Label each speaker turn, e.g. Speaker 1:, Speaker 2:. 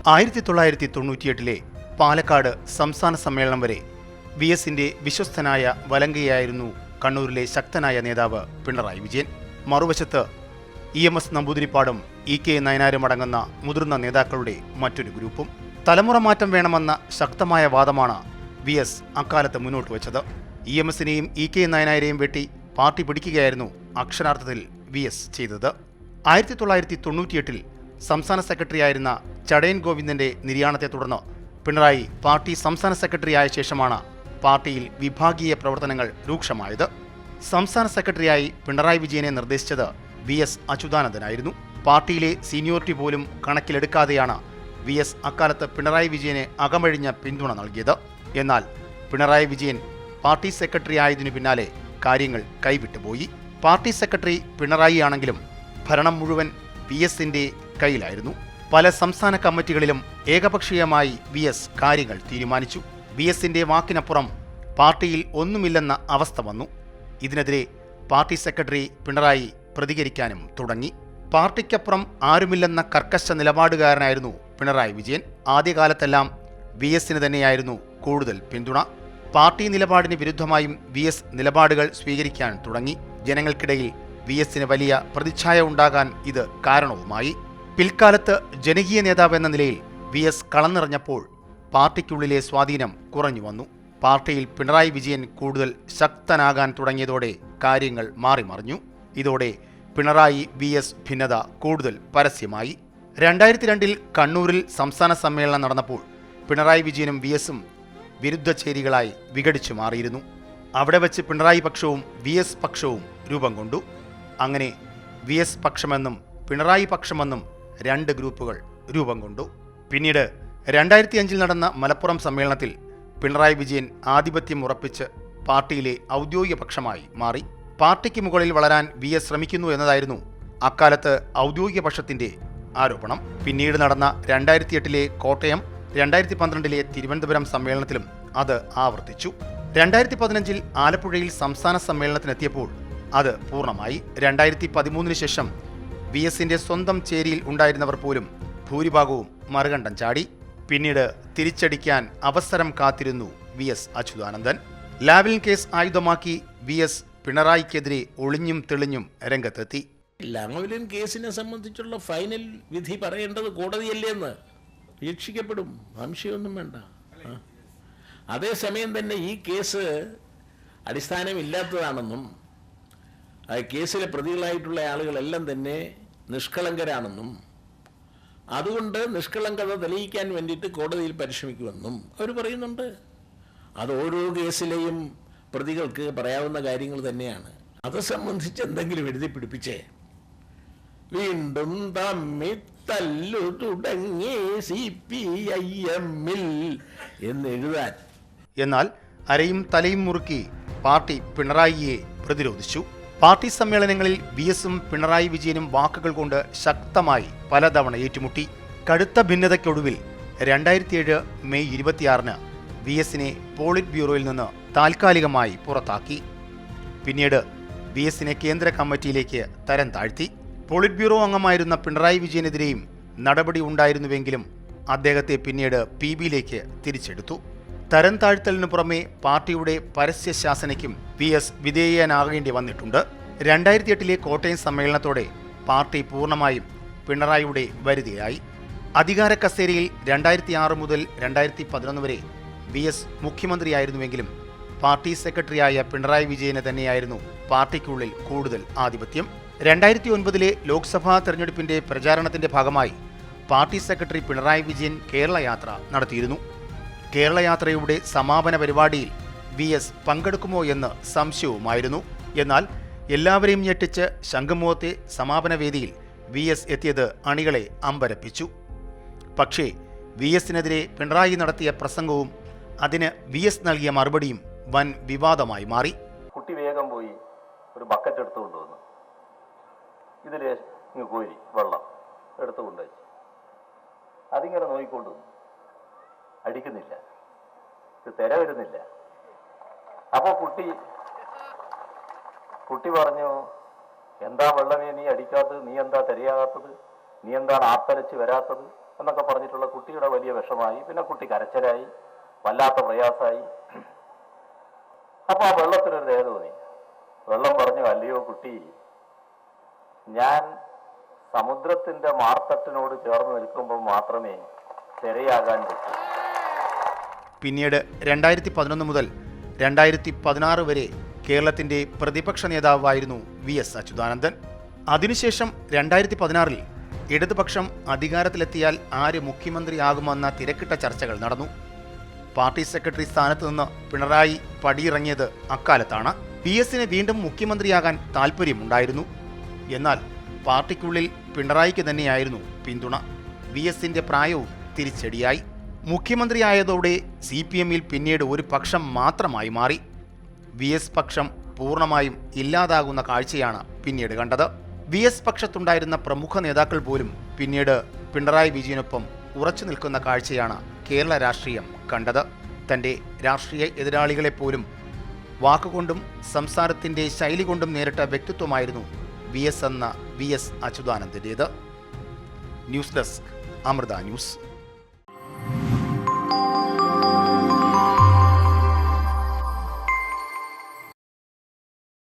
Speaker 1: 1998 പാലക്കാട് സംസ്ഥാന സമ്മേളനം വരെ വി എസിന്റെ വിശ്വസ്തനായ വലങ്കയായിരുന്നു കണ്ണൂരിലെ ശക്തനായ നേതാവ് പിണറായി വിജയൻ. മറുവശത്ത് EMS നമ്പൂതിരിപ്പാടും EK നയനാരും അടങ്ങുന്ന മുതിർന്ന നേതാക്കളുടെ മറ്റൊരു ഗ്രൂപ്പും. തലമുറ മാറ്റം വേണമെന്ന ശക്തമായ വാദമാണ് വി എസ് അക്കാലത്ത് മുന്നോട്ട് വച്ചത്. EMSനെയും EK നയനാരെയും വെട്ടി പാർട്ടി പിടിക്കുകയായിരുന്നു അക്ഷരാർത്ഥത്തിൽ വി എസ് ചെയ്തത്. 1998 സംസ്ഥാന സെക്രട്ടറിയായിരുന്ന ചടയൻ ഗോവിന്ദന്റെ നിര്യാണത്തെ തുടർന്ന് പിണറായി പാർട്ടി സംസ്ഥാന സെക്രട്ടറി ആയ ശേഷമാണ് പാർട്ടിയിൽ വിഭാഗീയ പ്രവർത്തനങ്ങൾ രൂക്ഷമായത്. സംസ്ഥാന സെക്രട്ടറിയായി പിണറായി വിജയനെ നിർദ്ദേശിച്ചത് വി എസ് അച്യുതാനന്ദനായിരുന്നു. പാർട്ടിയിലെ സീനിയോറിറ്റി പോലും കണക്കിലെടുക്കാതെയാണ് വി എസ് അക്കാലത്ത് പിണറായി വിജയന് അകമഴിഞ്ഞ പിന്തുണ നൽകിയത്. എന്നാൽ പിണറായി വിജയൻ പാർട്ടി സെക്രട്ടറി ആയതിനു പിന്നാലെ കാര്യങ്ങൾ കൈവിട്ടുപോയി. പാർട്ടി സെക്രട്ടറി പിണറായി ആണെങ്കിലും ഭരണം മുഴുവൻ വി എസിന്റെ കയ്യിലായിരുന്നു. പല സംസ്ഥാന കമ്മിറ്റികളിലും ഏകപക്ഷീയമായി വി എസ് കാര്യങ്ങൾ തീരുമാനിച്ചു. വി എസിന്റെ വാക്കിനപ്പുറം പാർട്ടിയിൽ ഒന്നുമില്ലെന്ന അവസ്ഥ വന്നു. ഇതിനെതിരെ പാർട്ടി സെക്രട്ടറി പിണറായി പ്രതികരിക്കാനും തുടങ്ങി. പാർട്ടിക്കപ്പുറം ആരുമില്ലെന്ന കർക്കശ നിലപാടുകാരനായിരുന്നു പിണറായി വിജയൻ. ആദ്യകാലത്തെല്ലാം വി എസിന് തന്നെയായിരുന്നു കൂടുതൽ പിന്തുണ. പാർട്ടി നിലപാടിന് വിരുദ്ധമായും വി എസ് നിലപാടുകൾ സ്വീകരിക്കാൻ തുടങ്ങി. ജനങ്ങൾക്കിടയിൽ വി എസിന് വലിയ പ്രതിച്ഛായ ഉണ്ടാകാൻ ഇത് കാരണവുമായി. പിൽക്കാലത്ത് ജനകീയ നേതാവ് എന്ന നിലയിൽ വി എസ് കളം നിറഞ്ഞപ്പോൾ പാർട്ടിക്കുള്ളിലെ സ്വാധീനം കുറഞ്ഞു വന്നു. പാർട്ടിയിൽ പിണറായി വിജയൻ കൂടുതൽ ശക്തനാകാൻ തുടങ്ങിയതോടെ കാര്യങ്ങൾ മാറിമറിഞ്ഞു. ഇതോടെ പിണറായി വി എസ് ഭിന്നത കൂടുതൽ പരസ്യമായി. 2002 കണ്ണൂരിൽ സംസ്ഥാന സമ്മേളനം നടന്നപ്പോൾ പിണറായി വിജയനും വി എസും വിരുദ്ധ ചേരികളായി വിഘടിച്ചു മാറിയിരുന്നു. അവിടെ വച്ച് പിണറായി പക്ഷവും വി എസ് പക്ഷവും രൂപം കൊണ്ടു. അങ്ങനെ വി എസ് പക്ഷമെന്നും പിണറായി പക്ഷമെന്നും രണ്ട് ഗ്രൂപ്പുകൾ രൂപം കൊണ്ടു. പിന്നീട് 2005 നടന്ന മലപ്പുറം സമ്മേളനത്തിൽ പിണറായി വിജയൻ ആധിപത്യം ഉറപ്പിച്ച് പാർട്ടിയിലെ ഔദ്യോഗിക പക്ഷമായി മാറി. പാർട്ടിക്ക് മുകളിൽ വളരാൻ വി എസ് ശ്രമിക്കുന്നു എന്നതായിരുന്നു അക്കാലത്ത് ഔദ്യോഗിക പക്ഷത്തിന്റെ ആരോപണം. പിന്നീട് നടന്ന 2008 കോട്ടയം, 2012 തിരുവനന്തപുരം സമ്മേളനത്തിലും അത് ആവർത്തിച്ചു. 2015 ആലപ്പുഴയിൽ സംസ്ഥാന സമ്മേളനത്തിനെത്തിയപ്പോൾ അത് പൂർണ്ണമായി. 2013 ശേഷം വി എസിന്റെ സ്വന്തം ചേരിയിൽ ഉണ്ടായിരുന്നവർ പോലും ഭൂരിഭാഗവും മറുകണ്ഠം ചാടി. പിന്നീട് തിരിച്ചടിക്കാൻ അവസരം കാത്തിരുന്നു വി എസ് അച്യുതാനന്ദൻ. ലാവ്ലിൻ കേസ് ആയുധമാക്കി വി എസ് പിണറായിക്കെതിരെ ഒളിഞ്ഞും തെളിഞ്ഞും രംഗത്തെത്തി.
Speaker 2: ലാവ്ലിൻ കേസിനെ സംബന്ധിച്ചുള്ള ഫൈനൽ വിധി പറയേണ്ടത് കോടതിയല്ലേ എന്ന് വീക്ഷിക്കപ്പെടും, സംശയമൊന്നും വേണ്ട. അതേസമയം തന്നെ ഈ കേസ് അടിസ്ഥാനമില്ലാത്തതാണെന്നും കേസിലെ പ്രതികളായിട്ടുള്ള ആളുകളെല്ലാം തന്നെ നിഷ്കളങ്കരാണെന്നും അതുകൊണ്ട് നിഷ്കളങ്കത തെളിയിക്കാൻ വേണ്ടിയിട്ട് കോടതിയിൽ പരിശ്രമിക്കുമെന്നും അവർ പറയുന്നുണ്ട്. അത് ഓരോ കേസിലെയും പ്രതികൾക്ക് പറയാവുന്ന കാര്യങ്ങൾ തന്നെയാണ്. അത് സംബന്ധിച്ച് എന്തെങ്കിലും എഴുതി പിടിപ്പിച്ചേ വീണ്ടും തമ്മിൽ തല്ലു തുടങ്ങി CPIM എന്നെഴുതാൻ.
Speaker 1: എന്നാൽ അരയും തലയും മുറുക്കി പാർട്ടി പിണറായിയെ പ്രതിരോധിച്ചു. പാർട്ടി സമ്മേളനങ്ങളിൽ വി എസും പിണറായി വിജയനും വാക്കുകൾ കൊണ്ട് ശക്തമായി പലതവണ ഏറ്റുമുട്ടി. കടുത്ത ഭിന്നതയ്ക്കൊടുവിൽ 2007 മെയ് 26 വി എസിനെ പോളിറ്റ് ബ്യൂറോയിൽ നിന്ന് താൽക്കാലികമായി പുറത്താക്കി. പിന്നീട് വി എസിനെ കേന്ദ്ര കമ്മിറ്റിയിലേക്ക് തരം താഴ്ത്തി. പോളിറ്റ് ബ്യൂറോ അംഗമായിരുന്ന പിണറായി വിജയനെതിരെയും നടപടി ഉണ്ടായിരുന്നുവെങ്കിലും അദ്ദേഹത്തെ പിന്നീട് PBയിലേക്ക് തിരിച്ചെടുത്തു. തരം താഴ്ത്തലിനു പുറമെ പാർട്ടിയുടെ പരസ്യ ശാസനയ്ക്കും വി എസ് വിധേയനാകേണ്ടി വന്നിട്ടുണ്ട്. 2008 കോട്ടയം സമ്മേളനത്തോടെ പാർട്ടി പൂർണ്ണമായും പിണറായിയുടെ വരുതിയായി. അധികാര കസേരയിൽ 2006 മുതൽ 2011 വരെ വി എസ് മുഖ്യമന്ത്രിയായിരുന്നുവെങ്കിലും പാർട്ടി സെക്രട്ടറിയായ പിണറായി വിജയന് തന്നെയായിരുന്നു പാർട്ടിക്കുള്ളിൽ കൂടുതൽ ആധിപത്യം. 2009 ലോക്സഭാ തെരഞ്ഞെടുപ്പിന്റെ പ്രചാരണത്തിന്റെ ഭാഗമായി പാർട്ടി സെക്രട്ടറി പിണറായി വിജയൻ കേരള യാത്ര നടത്തിയിരുന്നു. കേരള യാത്രയുടെ സമാപന പരിപാടിയിൽ വി എസ് പങ്കെടുക്കുമോ എന്ന് സംശയവുമായിരുന്നു. എന്നാൽ എല്ലാവരെയും ഞെട്ടിച്ച് ശംഖുമുഖത്തെ സമാപന വേദിയിൽ വി എസ് എത്തിയത് അണികളെ അമ്പരപ്പിച്ചു. പക്ഷേ വി എസിനെതിരെ പിണറായി നടത്തിയ പ്രസംഗവും അതിന് വി എസ് നൽകിയ മറുപടിയും വൻ വിവാദമായി മാറി.
Speaker 3: കുട്ടി വേഗം പോയി ഒരു ബക്കറ്റ് എടുത്തുകൊണ്ട് വന്നു. ഇതിൽ ഇങ്ങ് കോരി വെള്ളം എടുത്തുകൊണ്ട് വെച്ചു. അതിങ്ങനെ നോക്കിക്കൊണ്ടു അടിക്കുന്നില്ല, ഇത് തിര വരുന്നില്ല. അപ്പോൾ കുട്ടി പറഞ്ഞു, എന്താ വെള്ളമേ നീ അടിക്കാത്തത്, നീ എന്താ തിരയാകാത്തത് നീ എന്താണ് ആർത്തലച്ച് വരാത്തത് എന്നൊക്കെ പറഞ്ഞിട്ടുള്ള കുട്ടിയുടെ വലിയ വിഷമായി. പിന്നെ കുട്ടി കരച്ചിലായി, വല്ലാത്ത പ്രയാസമായി. അപ്പോൾ ആ വെള്ളത്തിനൊരു ദയ തോന്നി. വെള്ളം പറഞ്ഞു, അല്ലയോ കുട്ടി, ഞാൻ സമുദ്രത്തിൻ്റെ മാർത്തട്ടിനോട് ചേർന്ന് നിൽക്കുമ്പോൾ മാത്രമേ തിരയാകാൻ പറ്റൂ.
Speaker 1: പിന്നീട് 2011 മുതൽ 2016 വരെ കേരളത്തിൻ്റെ പ്രതിപക്ഷ നേതാവായിരുന്നു VS അച്യുതാനന്ദൻ. അതിനുശേഷം 2016 ഇടതുപക്ഷം അധികാരത്തിലെത്തിയാൽ ആര് മുഖ്യമന്ത്രിയാകുമെന്ന തിരക്കിട്ട ചർച്ചകൾ നടന്നു. പാർട്ടി സെക്രട്ടറി സ്ഥാനത്ത് നിന്ന് പിണറായി പടിയിറങ്ങിയത് അക്കാലത്താണ്. VSന് വീണ്ടും മുഖ്യമന്ത്രിയാകാൻ താൽപ്പര്യമുണ്ടായിരുന്നു. എന്നാൽ പാർട്ടിക്കുള്ളിൽ പിണറായിക്ക് തന്നെയായിരുന്നു പിന്തുണ. VSന്റെ പ്രായവും തിരിച്ചടിയായി. മുഖ്യമന്ത്രിയായതോടെ CPMൽ പിന്നീട് ഒരു പക്ഷം മാത്രമായി മാറി. VS പക്ഷം പൂർണ്ണമായും ഇല്ലാതാകുന്ന കാഴ്ചയാണ് പിന്നീട് കണ്ടത്. VS പക്ഷത്തുണ്ടായിരുന്ന പ്രമുഖ നേതാക്കൾ പോലും പിന്നീട് പിണറായി വിജയനൊപ്പം ഉറച്ചു നിൽക്കുന്ന കാഴ്ചയാണ് കേരള രാഷ്ട്രീയം കണ്ടത്. തൻ്റെ രാഷ്ട്രീയ എതിരാളികളെപ്പോലും വാക്കുകൊണ്ടും സംസാരത്തിൻ്റെ ശൈലി കൊണ്ടും നേരിട്ട വ്യക്തിത്വമായിരുന്നു VS എന്ന VS അച്യുതാനന്ദൻ്റേത്. News desk, Amrita news.